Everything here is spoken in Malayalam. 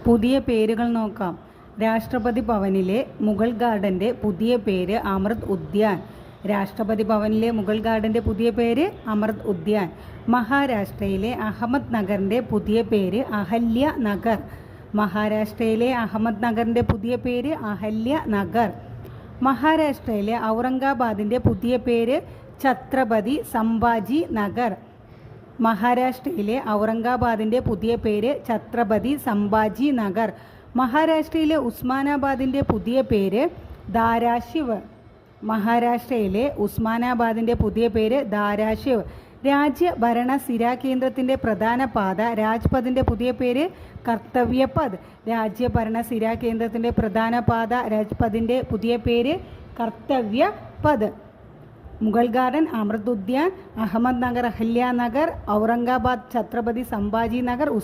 പുതിയ പേരുകൾ നോക്കാം. രാഷ്ട്രപതി ഭവനിലെ മുഗൾ ഗാർഡന്റെ പുതിയ പേര് അമൃത് ഉദ്യാൻ. രാഷ്ട്രപതി ഭവനിലെ മുഗൾ ഗാർഡന്റെ പുതിയ പേര് അമൃത് ഉദ്യാൻ. മഹാരാഷ്ട്രയിലെ അഹമ്മദ് നഗറിന്റെ പുതിയ പേര് അഹല്യ നഗർ. മഹാരാഷ്ട്രയിലെ അഹമ്മദ് നഗറിന്റെ പുതിയ പേര് അഹല്യ നഗർ. മഹാരാഷ്ട്രയിലെ ഔറംഗാബാദിന്റെ പുതിയ പേര് ഛത്രപതി സംഭാജി നഗർ. മഹാരാഷ്ട്രയിലെ ഔറംഗാബാദിന്റെ പുതിയ പേര് ഛത്രപതി സംഭാജി നഗർ. മഹാരാഷ്ട്രയിലെ ഉസ്മാനാബാദിന്റെ പുതിയ പേര് ധാരാശിവ്. മഹാരാഷ്ട്രയിലെ ഉസ്മാനാബാദിന്റെ പുതിയ പേര് ധാരാശിവ്. രാജ്യഭരണ സ്ഥിരാകേന്ദ്രത്തിന്റെ പ്രധാന പാത രാജ്പഥിന്റെ പുതിയ പേര് കർത്തവ്യപഥ്. രാജ്യഭരണ സ്ഥിരാകേന്ദ്രത്തിന്റെ പ്രധാന പാത രാജ്പഥിന്റെ പുതിയ പേര് കർത്തവ്യപഥ്. മുഗൾ ഗാർഡൻ അമൃത് ഉദ്യാൻ, അഹമ്മദ് നഗർ അഹല്യ നഗർ, ഔറംഗാബാദ് ഛത്രപതി സംഭാജി നഗർ,